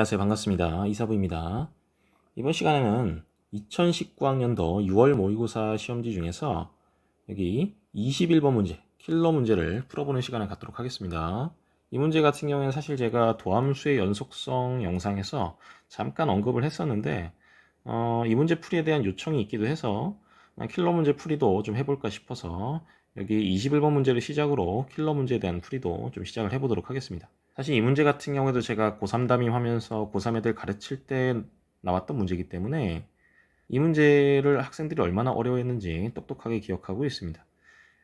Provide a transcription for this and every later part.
안녕하세요. 반갑습니다. 이사부입니다. 이번 시간에는 2019학년도 6월 모의고사 시험지 중에서 여기 21번 문제, 킬러 문제를 풀어보는 시간을 갖도록 하겠습니다. 이 문제 같은 경우에는 사실 제가 도함수의 연속성 영상에서 잠깐 언급을 했었는데 이 문제 풀이에 대한 요청이 있기도 해서 킬러 문제 풀이도 좀 해볼까 싶어서 여기 21번 문제를 시작으로 킬러 문제에 대한 풀이도 좀 시작을 해보도록 하겠습니다. 사실 이 문제 같은 경우에도 제가 고3 담임하면서 고3 애들 가르칠 때 나왔던 문제이기 때문에 이 문제를 학생들이 얼마나 어려워했는지 똑똑하게 기억하고 있습니다.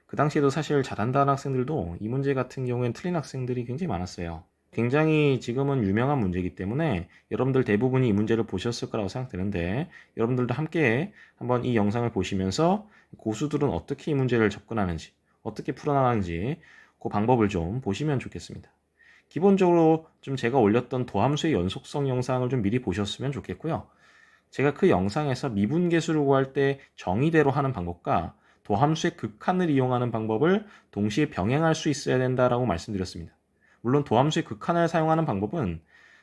그 당시에도 사실 잘한다는 학생들도 이 문제 같은 경우엔 틀린 학생들이 굉장히 많았어요. 굉장히 지금은 유명한 문제이기 때문에 여러분들 대부분이 이 문제를 보셨을 거라고 생각되는데 여러분들도 함께 한번 이 영상을 보시면서 고수들은 어떻게 이 문제를 접근하는지 어떻게 풀어나가는지 그 방법을 좀 보시면 좋겠습니다. 기본적으로 좀 제가 올렸던 도함수의 연속성 영상을 좀 미리 보셨으면 좋겠고요. 제가 그 영상에서 미분계수를 구할 때 정의대로 하는 방법과 도함수의 극한을 이용하는 방법을 동시에 병행할 수 있어야 된다라고 말씀드렸습니다. 물론 도함수의 극한을 사용하는 방법은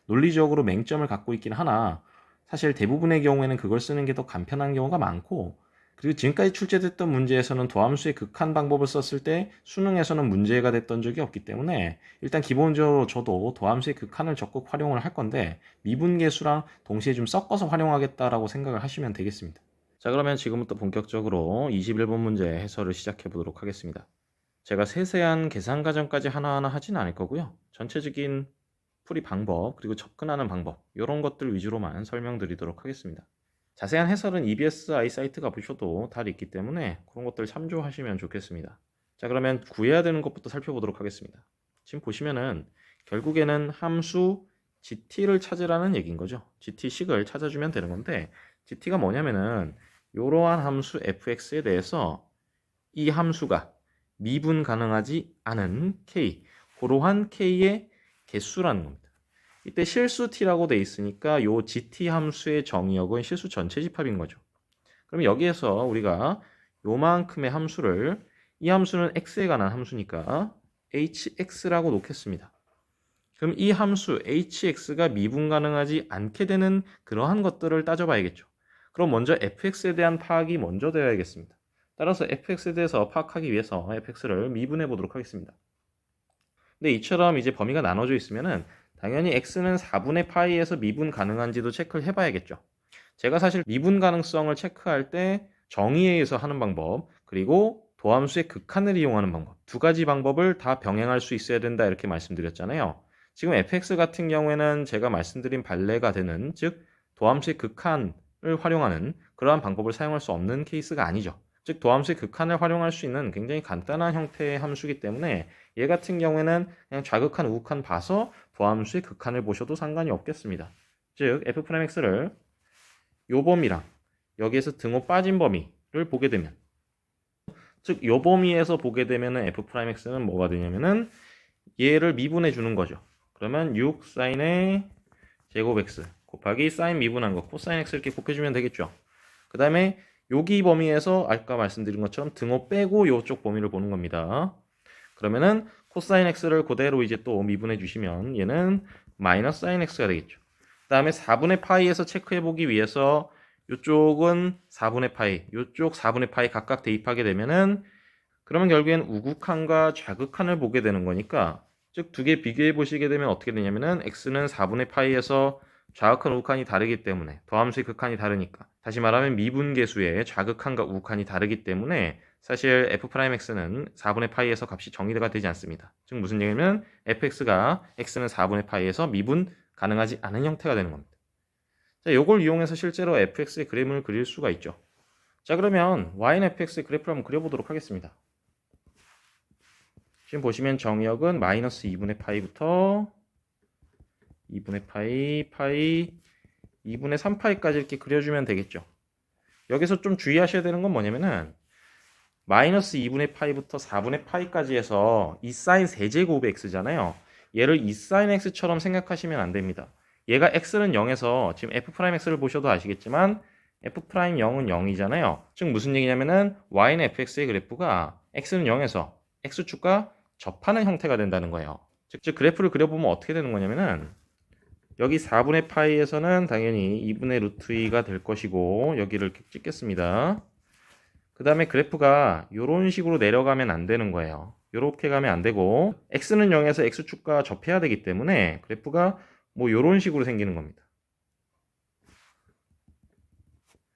논리적으로 맹점을 갖고 있긴 하나 사실 대부분의 경우에는 그걸 쓰는 게 더 간편한 경우가 많고 그리고 지금까지 출제됐던 문제에서는 도함수의 극한 방법을 썼을 때 수능에서는 문제가 됐던 적이 없기 때문에 일단 기본적으로 저도 도함수의 극한을 적극 활용을 할 건데 미분계수랑 동시에 좀 섞어서 활용하겠다라고 생각을 하시면 되겠습니다. 자, 그러면 지금부터 본격적으로 21번 문제 해설을 시작해 보도록 하겠습니다. 제가 세세한 계산 과정까지 하나하나 하진 않을 거고요. 전체적인 풀이 방법 그리고 접근하는 방법 이런 것들 위주로만 설명드리도록 하겠습니다. 자세한 해설은 EBSI 사이트 가보셔도 다 있기 때문에 그런 것들 참조하시면 좋겠습니다. 자, 그러면 구해야 되는 것부터 살펴보도록 하겠습니다. 지금 보시면은 결국에는 함수 GT를 찾으라는 얘기인 거죠. GT식을 찾아주면 되는 건데 GT가 뭐냐면은 이러한 함수 fx에 대해서 이 함수가 미분 가능하지 않은 k, 그러한 k의 개수라는 겁니다. 이때 실수 t라고 돼 있으니까 요 gt 함수의 정의역은 실수 전체 집합인 거죠. 그럼 여기에서 우리가 요만큼의 함수를 이 함수는 x에 관한 함수니까 hx라고 놓겠습니다. 그럼 이 함수 hx가 미분 가능하지 않게 되는 그러한 것들을 따져봐야겠죠. 그럼 먼저 fx에 대한 파악이 먼저 되어야겠습니다. 따라서 fx에 대해서 파악하기 위해서 fx를 미분해 보도록 하겠습니다. 근데 이처럼 이제 범위가 나눠져 있으면은 당연히 x는 4분의 파이에서 미분 가능한지도 체크를 해봐야겠죠. 제가 사실 미분 가능성을 체크할 때 정의에 의해서 하는 방법 그리고 도함수의 극한을 이용하는 방법 두 가지 방법을 다 병행할 수 있어야 된다 이렇게 말씀드렸잖아요. 지금 fx 같은 경우에는 제가 말씀드린 반례가 되는 즉 도함수의 극한을 활용하는 그러한 방법을 사용할 수 없는 케이스가 아니죠. 즉 도함수의 극한을 활용할 수 있는 굉장히 간단한 형태의 함수이기 때문에 얘 같은 경우에는 그냥 좌극한 우극한 봐서 도함수의 극한을 보셔도 상관이 없겠습니다. 즉 f'x를 요 범위랑 여기에서 등호 빠진 범위를 보게 되면 즉 요 범위에서 보게 되면은 f'x는 뭐가 되냐면은 얘를 미분해 주는 거죠. 그러면 6 사인의 제곱 x 곱하기 사인 미분한 거 코사인 x 이렇게 곱해주면 되겠죠. 그 다음에 여기 범위에서 아까 말씀드린 것처럼 등호 빼고 요쪽 범위를 보는 겁니다. 그러면은 코사인 x를 그대로 이제 또 미분해 주시면 얘는 마이너스 사인 x가 되겠죠. 그 다음에 4분의 파이에서 체크해 보기 위해서 이쪽은 4분의 파이, 이쪽 4분의 파이 각각 대입하게 되면은 그러면 결국엔 우극한과 좌극한을 보게 되는 거니까 즉 두 개 비교해 보시게 되면 어떻게 되냐면은 x는 4분의 파이에서 좌극한 우극한이 다르기 때문에 더함수의 극한이 다르니까 다시 말하면 미분계수의 좌극한과 우극한이 다르기 때문에 사실 f'x는 4분의 파이에서 값이 정의가 되지 않습니다. 즉 무슨 얘기냐면 fx가 x는 4분의 파이에서 미분 가능하지 않은 형태가 되는 겁니다. 자, 이걸 이용해서 실제로 fx의 그림을 그릴 수가 있죠. 자, 그러면 y는 fx의 그래프를 한번 그려보도록 하겠습니다. 지금 보시면 정의역은 마이너스 2분의 파이부터 2분의 파이, 파이, 2분의 3파이까지 이렇게 그려주면 되겠죠. 여기서 좀 주의하셔야 되는 건 뭐냐면은 마이너스 2분의 파이부터 4분의 파이까지 해서 이 사인 세제곱의 x잖아요. 얘를 이 사인 x처럼 생각하시면 안 됩니다. 얘가 x는 0에서 지금 f'x를 보셔도 아시겠지만 f'0은 0이잖아요. 즉 무슨 얘기냐면은 y는 fx의 그래프가 x는 0에서 x축과 접하는 형태가 된다는 거예요. 즉 그래프를 그려보면 어떻게 되는 거냐면은 여기 4분의 파이에서는 당연히 2분의 루트 2가 될 것이고 여기를 이렇게 찍겠습니다. 그 다음에 그래프가 이런 식으로 내려가면 안 되는 거예요. 이렇게 가면 안 되고 x는 0에서 x축과 접해야 되기 때문에 그래프가 뭐 이런 식으로 생기는 겁니다.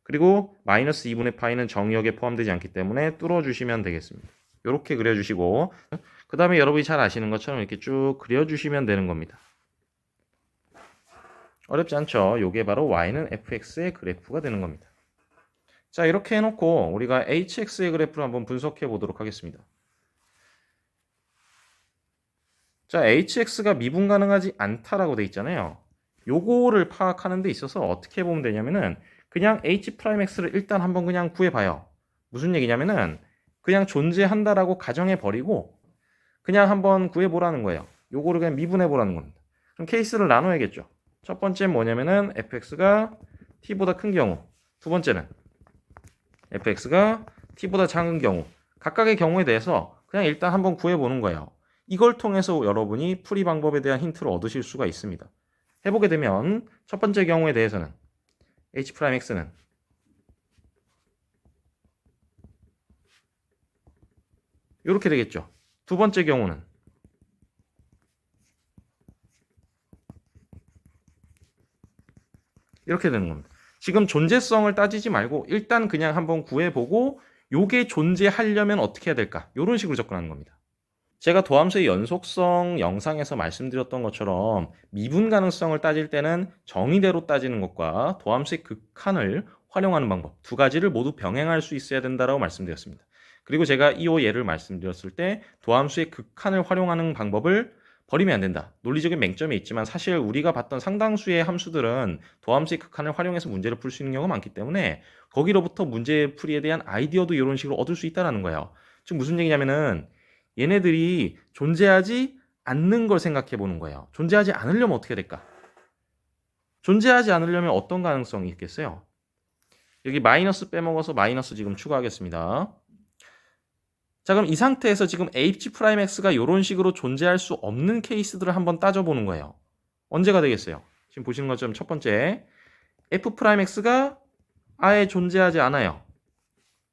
그리고 마이너스 2분의 파이는 정의역에 포함되지 않기 때문에 뚫어주시면 되겠습니다. 이렇게 그려주시고 그 다음에 여러분이 잘 아시는 것처럼 이렇게 쭉 그려주시면 되는 겁니다. 어렵지 않죠? 이게 바로 y는 fx의 그래프가 되는 겁니다. 자, 이렇게 해놓고 우리가 hx의 그래프를 한번 분석해 보도록 하겠습니다. 자, hx가 미분 가능하지 않다라고 돼 있잖아요. 요거를 파악하는 데 있어서 어떻게 보면 되냐면은 그냥 h'x를 일단 한번 그냥 구해봐요. 무슨 얘기냐면은 그냥 존재한다라고 가정해 버리고 그냥 한번 구해보라는 거예요. 요거를 그냥 미분해 보라는 겁니다. 그럼 케이스를 나눠야겠죠. 첫 번째는 뭐냐면은 fx가 t보다 큰 경우, 두 번째는 fx가 t보다 작은 경우, 각각의 경우에 대해서 그냥 일단 한번 구해보는 거예요. 이걸 통해서 여러분이 풀이 방법에 대한 힌트를 얻으실 수가 있습니다. 해보게 되면 첫 번째 경우에 대해서는 h'x는 이렇게 되겠죠. 두 번째 경우는 이렇게 되는 겁니다. 지금 존재성을 따지지 말고 일단 그냥 한번 구해보고 요게 존재하려면 어떻게 해야 될까? 이런 식으로 접근하는 겁니다. 제가 도함수의 연속성 영상에서 말씀드렸던 것처럼 미분 가능성을 따질 때는 정의대로 따지는 것과 도함수의 극한을 활용하는 방법 두 가지를 모두 병행할 수 있어야 된다고 말씀드렸습니다. 그리고 제가 이 예를 말씀드렸을 때 도함수의 극한을 활용하는 방법을 버리면 안 된다. 논리적인 맹점이 있지만 사실 우리가 봤던 상당수의 함수들은 도함수의 극한을 활용해서 문제를 풀 수 있는 경우가 많기 때문에 거기로부터 문제 풀이에 대한 아이디어도 이런 식으로 얻을 수 있다는 거예요. 지금 무슨 얘기냐면은 얘네들이 존재하지 않는 걸 생각해 보는 거예요. 존재하지 않으려면 어떻게 될까? 존재하지 않으려면 어떤 가능성이 있겠어요? 여기 마이너스 빼먹어서 마이너스 지금 추가하겠습니다. 자, 그럼 이 상태에서 지금 h'x가 이런 식으로 존재할 수 없는 케이스들을 한번 따져보는 거예요. 언제가 되겠어요? 지금 보시는 것처럼 첫 번째 f'x가 아예 존재하지 않아요.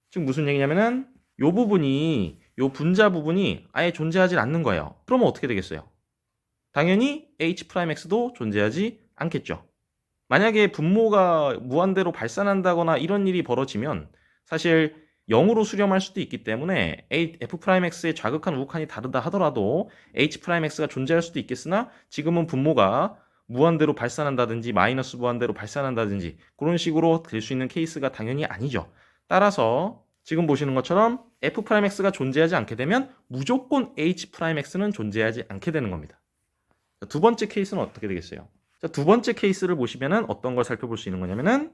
지금 무슨 얘기냐면은 요 부분이 요 분자 부분이 아예 존재하지 않는 거예요. 그러면 어떻게 되겠어요? 당연히 h'x도 존재하지 않겠죠. 만약에 분모가 무한대로 발산한다거나 이런 일이 벌어지면 사실 0으로 수렴할 수도 있기 때문에 f'x의 좌극한 우극한이 다르다 하더라도 h'x가 존재할 수도 있겠으나 지금은 분모가 무한대로 발산한다든지 마이너스 무한대로 발산한다든지 그런 식으로 될 수 있는 케이스가 당연히 아니죠. 따라서 지금 보시는 것처럼 f'x가 존재하지 않게 되면 무조건 h'x는 존재하지 않게 되는 겁니다. 두 번째 케이스는 어떻게 되겠어요? 자, 두 번째 케이스를 보시면은 어떤 걸 살펴볼 수 있는 거냐면은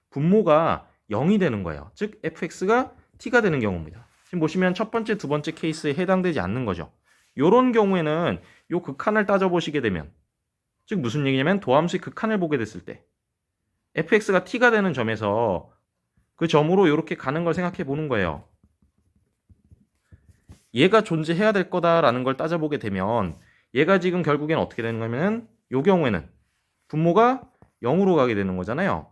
분모가 0이 되는 거예요. 즉 fx가 t가 되는 경우입니다. 지금 보시면 첫 번째, 두 번째 케이스에 해당되지 않는 거죠. 이런 경우에는 요 극한을 따져보시게 되면 즉 무슨 얘기냐면 도함수의 극한을 보게 됐을 때 fx가 t가 되는 점에서 그 점으로 이렇게 가는 걸 생각해 보는 거예요. 얘가 존재해야 될 거다라는 걸 따져보게 되면 얘가 지금 결국엔 어떻게 되는 거냐면 요 경우에는 분모가 0으로 가게 되는 거잖아요.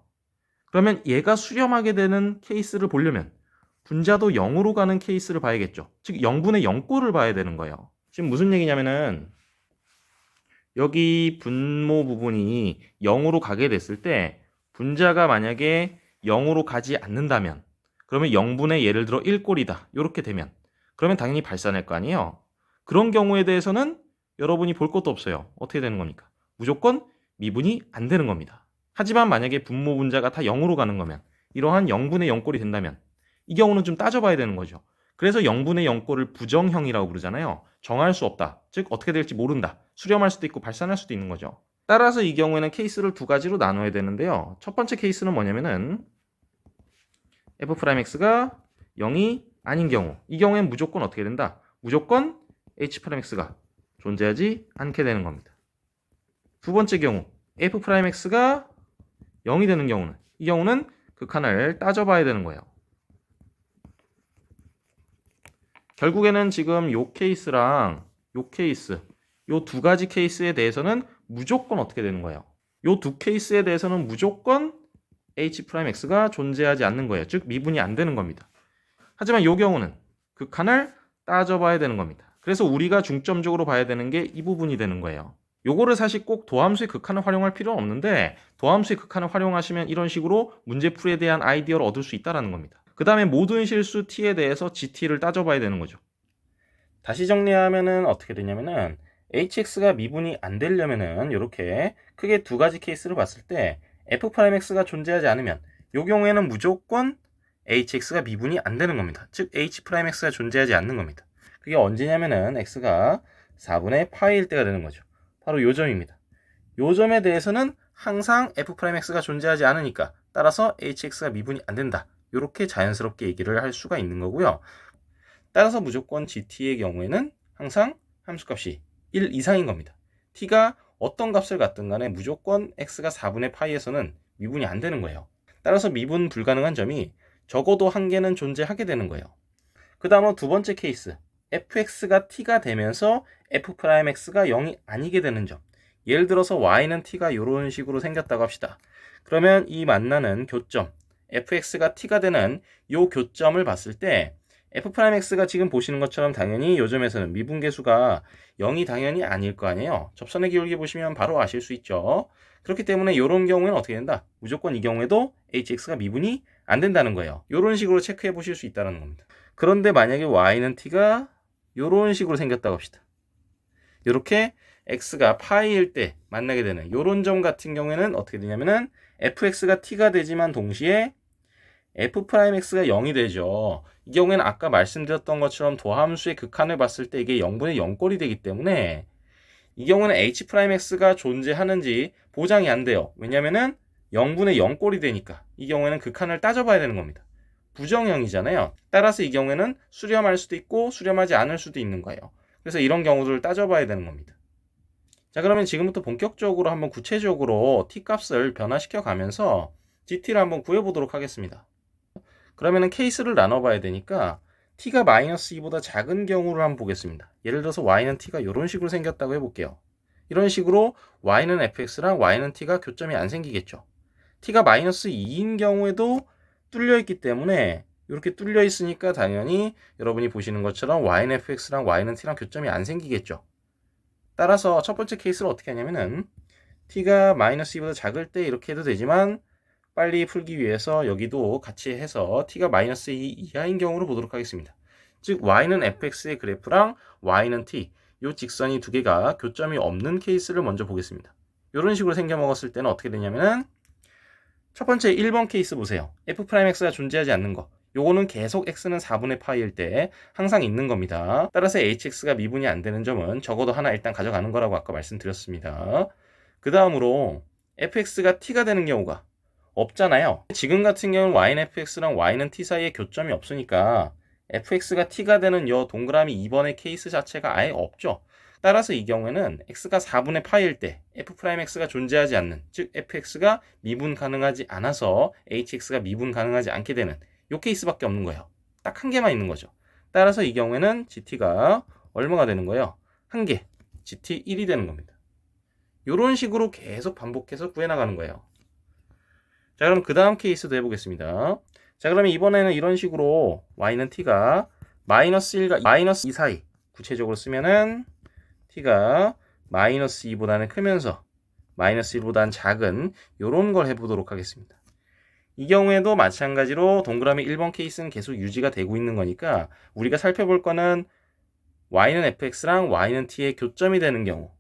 그러면 얘가 수렴하게 되는 케이스를 보려면 분자도 0으로 가는 케이스를 봐야겠죠. 즉 0분의 0꼴을 봐야 되는 거예요. 지금 무슨 얘기냐면은 여기 분모 부분이 0으로 가게 됐을 때 분자가 만약에 0으로 가지 않는다면 그러면 0분의 예를 들어 1꼴이다. 이렇게 되면 그러면 당연히 발산할 거 아니에요. 그런 경우에 대해서는 여러분이 볼 것도 없어요. 어떻게 되는 겁니까? 무조건 미분이 안 되는 겁니다. 하지만 만약에 분모 분자가 다 0으로 가는 거면 이러한 0분의 0꼴이 된다면 이 경우는 좀 따져봐야 되는 거죠. 그래서 0분의 0꼴을 부정형이라고 부르잖아요. 정할 수 없다. 즉 어떻게 될지 모른다. 수렴할 수도 있고 발산할 수도 있는 거죠. 따라서 이 경우에는 케이스를 두 가지로 나눠야 되는데요. 첫 번째 케이스는 뭐냐면은 f'x가 0이 아닌 경우 이 경우엔 무조건 어떻게 된다? 무조건 h'x가 존재하지 않게 되는 겁니다. 두 번째 경우 f'x가 0이 되는 경우는 이 경우는 극한을 따져봐야 되는 거예요. 결국에는 지금 요 케이스랑 요 케이스 요 두 가지 케이스에 대해서는 무조건 어떻게 되는 거예요? 요 두 케이스에 대해서는 무조건 H'X가 존재하지 않는 거예요. 즉 미분이 안 되는 겁니다. 하지만 이 경우는 극한을 따져봐야 되는 겁니다. 그래서 우리가 중점적으로 봐야 되는 게 이 부분이 되는 거예요. 요거를 사실 꼭 도함수의 극한을 활용할 필요는 없는데 도함수의 극한을 활용하시면 이런 식으로 문제풀이에 대한 아이디어를 얻을 수 있다는 겁니다. 그 다음에 모든 실수 t에 대해서 gt를 따져봐야 되는 거죠. 다시 정리하면은 어떻게 되냐면은 hx가 미분이 안 되려면은 이렇게 크게 두 가지 케이스를 봤을 때 f'x가 존재하지 않으면 이 경우에는 무조건 hx가 미분이 안 되는 겁니다. 즉 h'x가 존재하지 않는 겁니다. 그게 언제냐면은 x가 4분의 파이일 때가 되는 거죠. 바로 요 점입니다. 요 점에 대해서는 항상 f'x가 존재하지 않으니까 따라서 hx가 미분이 안 된다. 이렇게 자연스럽게 얘기를 할 수가 있는 거고요. 따라서 무조건 gt의 경우에는 항상 함수값이 1 이상인 겁니다. t가 어떤 값을 갖든 간에 무조건 x가 4분의 파이에서는 미분이 안 되는 거예요. 따라서 미분 불가능한 점이 적어도 한 개는 존재하게 되는 거예요. 그 다음으로 두 번째 케이스, fx가 t가 되면서 f'x가 0이 아니게 되는 점. 예를 들어서 y는 t가 이런 식으로 생겼다고 합시다. 그러면 이 만나는 교점, fx가 t가 되는 이 교점을 봤을 때 f'x가 지금 보시는 것처럼 당연히 이 점에서는 미분계수가 0이 당연히 아닐 거 아니에요. 접선의 기울기 보시면 바로 아실 수 있죠. 그렇기 때문에 이런 경우에는 어떻게 된다? 무조건 이 경우에도 hx가 미분이 안 된다는 거예요. 이런 식으로 체크해 보실 수 있다는 겁니다. 그런데 만약에 y는 t가 이런 식으로 생겼다고 합시다. 이렇게 x가 파이일 때 만나게 되는 이런 점 같은 경우에는 어떻게 되냐면은 fx가 t가 되지만 동시에 f'x가 0이 되죠. 이 경우에는 아까 말씀드렸던 것처럼 도함수의 극한을 봤을 때 이게 0분의 0꼴이 되기 때문에 이 경우는 h'x가 존재하는지 보장이 안 돼요. 왜냐면은 0분의 0꼴이 되니까 이 경우에는 극한을 따져봐야 되는 겁니다. 부정형이잖아요. 따라서 이 경우에는 수렴할 수도 있고 수렴하지 않을 수도 있는 거예요. 그래서 이런 경우들을 따져봐야 되는 겁니다. 자, 그러면 지금부터 본격적으로 한번 구체적으로 t값을 변화시켜 가면서 gt를 한번 구해보도록 하겠습니다. 그러면은 케이스를 나눠봐야 되니까 t가 -2보다 작은 경우를 한번 보겠습니다. 예를 들어서 y는 t가 이런 식으로 생겼다고 해볼게요. 이런 식으로 y는 fx랑 y는 t가 교점이 안 생기겠죠. t가 -2인 경우에도 뚫려 있기 때문에 이렇게 뚫려 있으니까 당연히 여러분이 보시는 것처럼 y는 fx랑 y는 t랑 교점이 안 생기겠죠. 따라서 첫 번째 케이스를 어떻게 하냐면은 t가 -2보다 작을 때 이렇게 해도 되지만 빨리 풀기 위해서 여기도 같이 해서 t가 -2 이하인 경우를 보도록 하겠습니다. 즉 y는 fx의 그래프랑 y는 t 이 직선이 두 개가 교점이 없는 케이스를 먼저 보겠습니다. 이런 식으로 생겨 먹었을 때는 어떻게 되냐면은 첫 번째 1번 케이스 보세요. f'x가 존재하지 않는 거. 요거는 계속 x는 4분의 파이일 때 항상 있는 겁니다. 따라서 hx가 미분이 안 되는 점은 적어도 하나 일단 가져가는 거라고 아까 말씀드렸습니다. 그 다음으로 fx가 t가 되는 경우가 없잖아요. 지금 같은 경우는 y는 fx랑 y는 t 사이에 교점이 없으니까 fx가 t가 되는 요 동그라미 2번의 케이스 자체가 아예 없죠. 따라서 이 경우에는 x가 4분의 파이일 때 f'x가 존재하지 않는, 즉 fx가 미분 가능하지 않아서 hx가 미분 가능하지 않게 되는 요 케이스밖에 없는 거예요. 딱 한 개만 있는 거죠. 따라서 이 경우에는 gt가 얼마가 되는 거예요? 한 개, gt 1이 되는 겁니다. 이런 식으로 계속 반복해서 구해나가는 거예요. 자, 그럼 그 다음 케이스도 해보겠습니다. 자, 그러면 이번에는 이런 식으로 y는 t가 -1과 -2 사이, 구체적으로 쓰면은 t가 -2보다는 크면서 -1보다는 작은 이런 걸 해보도록 하겠습니다. 이 경우에도 마찬가지로 동그라미 1번 케이스는 계속 유지가 되고 있는 거니까 우리가 살펴볼 거는 y는 fx랑 y는 t의 교점이 되는 경우,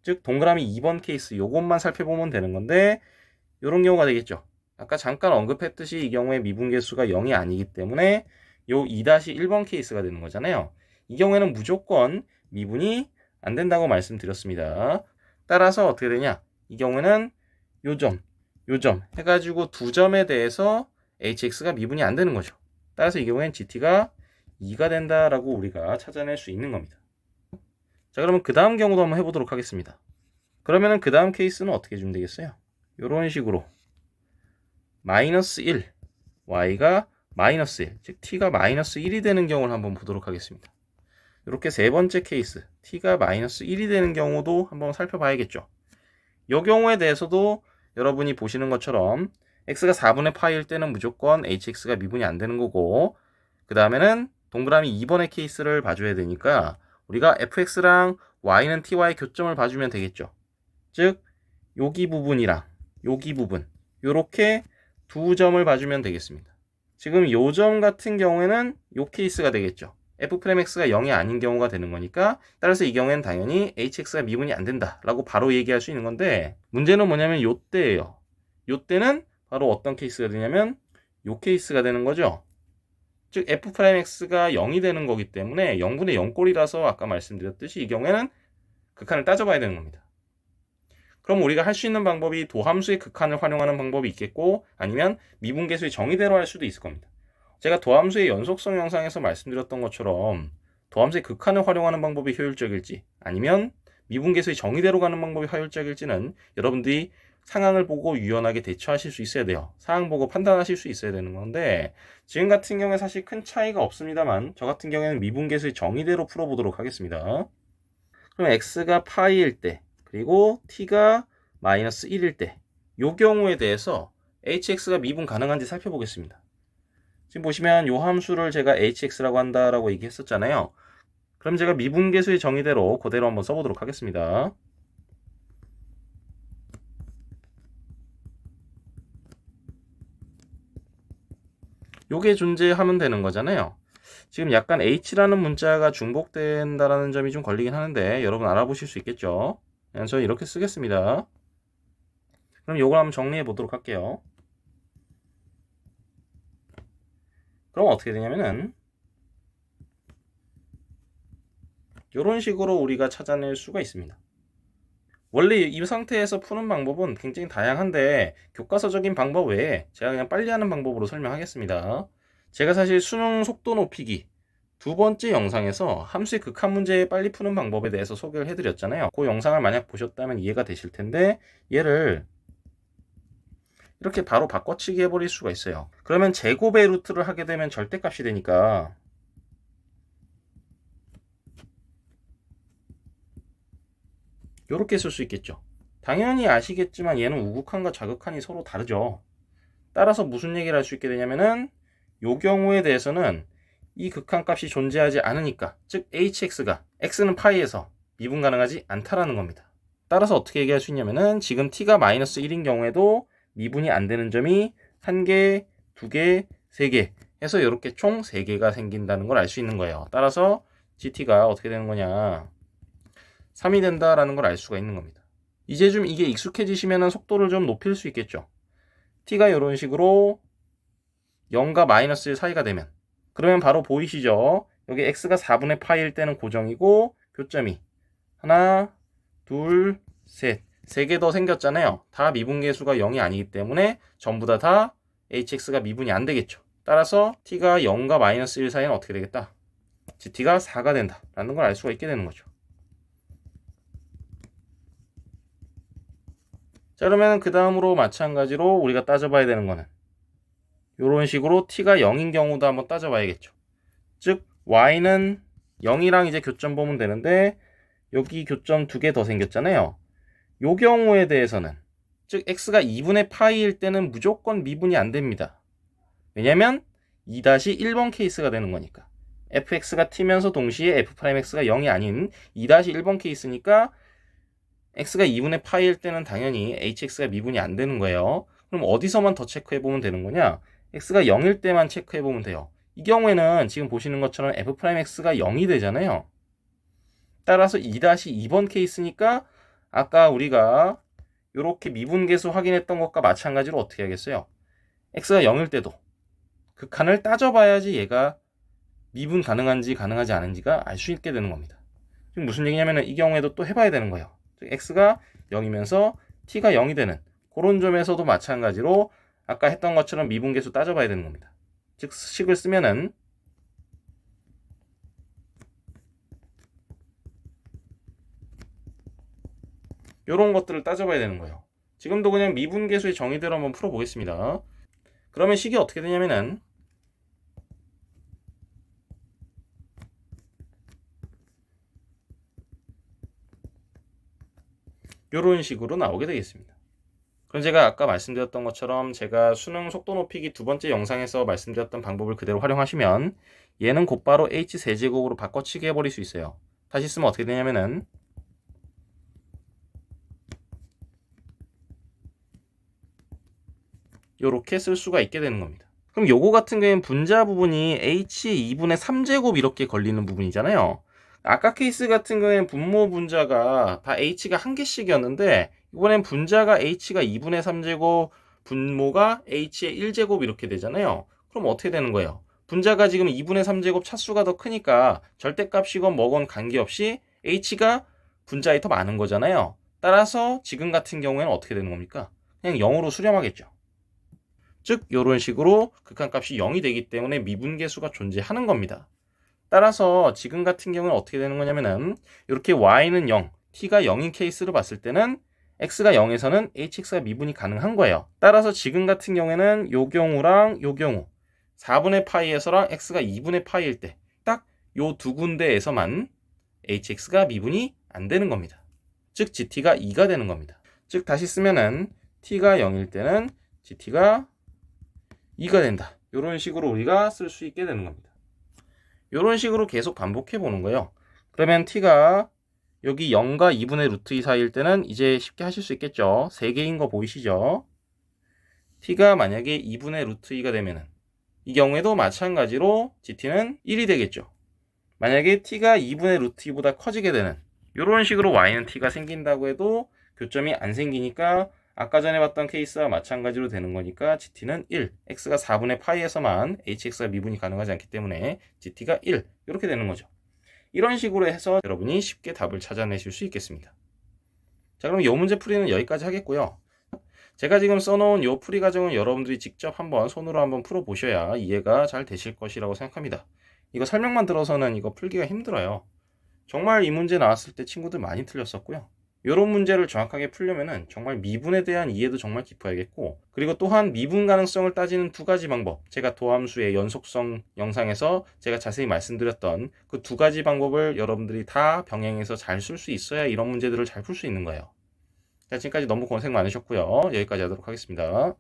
즉 동그라미 2번 케이스 요것만 살펴보면 되는 건데 이런 경우가 되겠죠. 아까 잠깐 언급했듯이 이 경우에 미분계수가 0이 아니기 때문에 요 2-1번 케이스가 되는 거잖아요. 이 경우에는 무조건 미분이 안 된다고 말씀드렸습니다. 따라서 어떻게 되냐? 이 경우에는 요 점 해가지고 두 점에 대해서 hx가 미분이 안 되는 거죠. 따라서 이 경우에는 gt가 2가 된다라고 우리가 찾아낼 수 있는 겁니다. 자, 그러면 그 다음 경우도 한번 해보도록 하겠습니다. 그러면은 그 다음 케이스는 어떻게 해주면 되겠어요? 이런 식으로 -1, y가 -1, 즉 t가 -1이 되는 경우를 한번 보도록 하겠습니다. 이렇게 세 번째 케이스, t가 -1이 되는 경우도 한번 살펴봐야겠죠. 이 경우에 대해서도 여러분이 보시는 것처럼 x가 4분의 파이일 때는 무조건 hx가 미분이 안 되는 거고, 그 다음에는 동그라미 2번의 케이스를 봐줘야 되니까 우리가 fx랑 y는 t와의 교점을 봐주면 되겠죠. 즉 여기 부분이랑 여기 부분, 요렇게 두 점을 봐주면 되겠습니다. 지금 요 점 같은 경우에는 요 케이스가 되겠죠. f'x가 0이 아닌 경우가 되는 거니까, 따라서 이 경우에는 당연히 hx가 미분이 안 된다 라고 바로 얘기할 수 있는 건데, 문제는 뭐냐면 요 때예요. 요 때는 바로 어떤 케이스가 되냐면 요 케이스가 되는 거죠. 즉 f'x가 0이 되는 거기 때문에 0분의 0꼴이라서 아까 말씀드렸듯이 이 경우에는 극한을 따져봐야 되는 겁니다. 그럼 우리가 할 수 있는 방법이 도함수의 극한을 활용하는 방법이 있겠고, 아니면 미분계수의 정의대로 할 수도 있을 겁니다. 제가 도함수의 연속성 영상에서 말씀드렸던 것처럼 도함수의 극한을 활용하는 방법이 효율적일지, 아니면 미분계수의 정의대로 가는 방법이 효율적일지는 여러분들이 상황을 보고 유연하게 대처하실 수 있어야 돼요. 상황 보고 판단하실 수 있어야 되는 건데, 지금 같은 경우에 사실 큰 차이가 없습니다만, 저 같은 경우에는 미분계수의 정의대로 풀어보도록 하겠습니다. 그럼 x가 파이일 때, 그리고 t가 마이너스 1일 때, 요 경우에 대해서 hx가 미분 가능한지 살펴보겠습니다. 지금 보시면 요 함수를 제가 hx라고 한다라고 얘기했었잖아요. 그럼 제가 미분계수의 정의대로 그대로 한번 써보도록 하겠습니다. 요게 존재하면 되는 거잖아요. 지금 약간 h라는 문자가 중복된다라는 점이 좀 걸리긴 하는데 여러분 알아보실 수 있겠죠. 저는 이렇게 쓰겠습니다. 그럼 요걸 한번 정리해 보도록 할게요. 그럼 어떻게 되냐면은 이런 식으로 우리가 찾아낼 수가 있습니다. 원래 이 상태에서 푸는 방법은 굉장히 다양한데 교과서적인 방법 외에 제가 그냥 빨리 하는 방법으로 설명하겠습니다. 제가 사실 수능 속도 높이기 두 번째 영상에서 함수의 극한 문제 빨리 푸는 방법에 대해서 소개를 해드렸잖아요. 그 영상을 만약 보셨다면 이해가 되실 텐데, 얘를 이렇게 바로 바꿔치기 해버릴 수가 있어요. 그러면 제곱의 루트를 하게 되면 절대값이 되니까 이렇게 쓸 수 있겠죠. 당연히 아시겠지만 얘는 우극한과 자극한이 서로 다르죠. 따라서 무슨 얘기를 할 수 있게 되냐면은 이 경우에 대해서는 이 극한값이 존재하지 않으니까, 즉 hx가 x는 파이에서 미분 가능하지 않다라는 겁니다. 따라서 어떻게 얘기할 수 있냐면은 지금 t가 마이너스 1인 경우에도 미분이 안 되는 점이 1개, 2개, 3개 해서 이렇게 총 3개가 생긴다는 걸 알 수 있는 거예요. 따라서 gt가 어떻게 되는 거냐, 3이 된다라는 걸 알 수가 있는 겁니다. 이제 좀 이게 익숙해지시면 속도를 좀 높일 수 있겠죠. t가 이런 식으로 0과 마이너스 1 사이가 되면, 그러면 바로 보이시죠? 여기 x가 4분의 파이일 때는 고정이고 교점이 하나, 둘, 셋, 3개 더 생겼잖아요. 다 미분계수가 0이 아니기 때문에 전부 다 hx가 미분이 안 되겠죠. 따라서 t가 0과 마이너스 1 사이는 어떻게 되겠다? gt가 4가 된다 라는 걸 알 수가 있게 되는 거죠. 자, 그러면 그 다음으로 마찬가지로 우리가 따져봐야 되는 거는 이런 식으로 t가 0인 경우도 한번 따져봐야겠죠. 즉 y는 0이랑 이제 교점 보면 되는데 여기 교점 2개 더 생겼잖아요. 요 경우에 대해서는, 즉 x가 2분의 파이일 때는 무조건 미분이 안 됩니다. 왜냐면 2-1번 케이스가 되는 거니까. fx가 t면서 동시에 f'x가 0이 아닌 2-1번 케이스니까 x가 2분의 파이일 때는 당연히 hx가 미분이 안 되는 거예요. 그럼 어디서만 더 체크해 보면 되는 거냐? x가 0일 때만 체크해 보면 돼요. 이 경우에는 지금 보시는 것처럼 f'x가 0이 되잖아요. 따라서 2-2번 케이스니까 아까 우리가 이렇게 미분계수 확인했던 것과 마찬가지로 어떻게 하겠어요? x가 0일 때도 극한을 따져봐야지 얘가 미분 가능한지 가능하지 않은지가 알 수 있게 되는 겁니다. 지금 무슨 얘기냐면 이 경우에도 또 해봐야 되는 거예요. 즉 x가 0이면서 t가 0이 되는 그런 점에서도 마찬가지로 아까 했던 것처럼 미분계수 따져봐야 되는 겁니다. 즉 식을 쓰면은 이런 것들을 따져봐야 되는 거예요. 지금도 그냥 미분계수의 정의대로 한번 풀어보겠습니다. 그러면 식이 어떻게 되냐면은 이런 식으로 나오게 되겠습니다. 그럼 제가 아까 말씀드렸던 것처럼 제가 수능 속도 높이기 두 번째 영상에서 말씀드렸던 방법을 그대로 활용하시면 얘는 곧바로 h세제곱으로 바꿔치기 해버릴 수 있어요. 다시 쓰면 어떻게 되냐면은 요렇게 쓸 수가 있게 되는 겁니다. 그럼 요거 같은 경우에는 분자 부분이 h 2분의 3제곱 이렇게 걸리는 부분이잖아요. 아까 케이스 같은 경우에는 분모 분자가 다 h가 한 개씩이었는데 이번엔 분자가 h가 2분의 3제곱, 분모가 h의 1제곱 이렇게 되잖아요. 그럼 어떻게 되는 거예요? 분자가 지금 2분의 3제곱 차수가 더 크니까 절대값이건 뭐건 관계없이 h가 분자에 더 많은 거잖아요. 따라서 지금 같은 경우에는 어떻게 되는 겁니까? 그냥 0으로 수렴하겠죠. 즉 이런 식으로 극한값이 0이 되기 때문에 미분계수가 존재하는 겁니다. 따라서 지금 같은 경우는 어떻게 되는 거냐면은 이렇게 y는 0, t가 0인 케이스를 봤을 때는 x가 0에서는 hx가 미분이 가능한 거예요. 따라서 지금 같은 경우에는 요 경우랑 요 경우 4분의 파이에서랑 x가 2분의 파이일 때 딱 요 두 군데에서만 hx가 미분이 안 되는 겁니다. 즉 gt가 2가 되는 겁니다. 즉 다시 쓰면은 t가 0일 때는 gt가 2가 된다. 이런 식으로 우리가 쓸 수 있게 되는 겁니다. 이런 식으로 계속 반복해 보는 거예요. 그러면 t가 여기 0과 2분의 루트 2 사이일 때는 이제 쉽게 하실 수 있겠죠. 3개인 거 보이시죠? t가 만약에 2분의 루트 2가 되면은 이 경우에도 마찬가지로 gt는 1이 되겠죠. 만약에 t가 2분의 루트 2보다 커지게 되는 이런 식으로 y는 t가 생긴다고 해도 교점이 안 생기니까 아까 전에 봤던 케이스와 마찬가지로 되는 거니까 gt는 1, x가 4분의 파이에서만 hx가 미분이 가능하지 않기 때문에 gt가 1 이렇게 되는 거죠. 이런 식으로 해서 여러분이 쉽게 답을 찾아내실 수 있겠습니다. 자, 그럼 이 문제 풀이는 여기까지 하겠고요. 제가 지금 써놓은 이 풀이 과정은 여러분들이 직접 한번 손으로 한번 풀어보셔야 이해가 잘 되실 것이라고 생각합니다. 이거 설명만 들어서는 이거 풀기가 힘들어요. 정말 이 문제 나왔을 때 친구들 많이 틀렸었고요. 이런 문제를 정확하게 풀려면은 정말 미분에 대한 이해도 정말 깊어야겠고, 그리고 또한 미분 가능성을 따지는 두 가지 방법, 제가 도함수의 연속성 영상에서 제가 자세히 말씀드렸던 그 두 가지 방법을 여러분들이 다 병행해서 잘 쓸 수 있어야 이런 문제들을 잘 풀 수 있는 거예요. 자, 지금까지 너무 고생 많으셨고요. 여기까지 하도록 하겠습니다.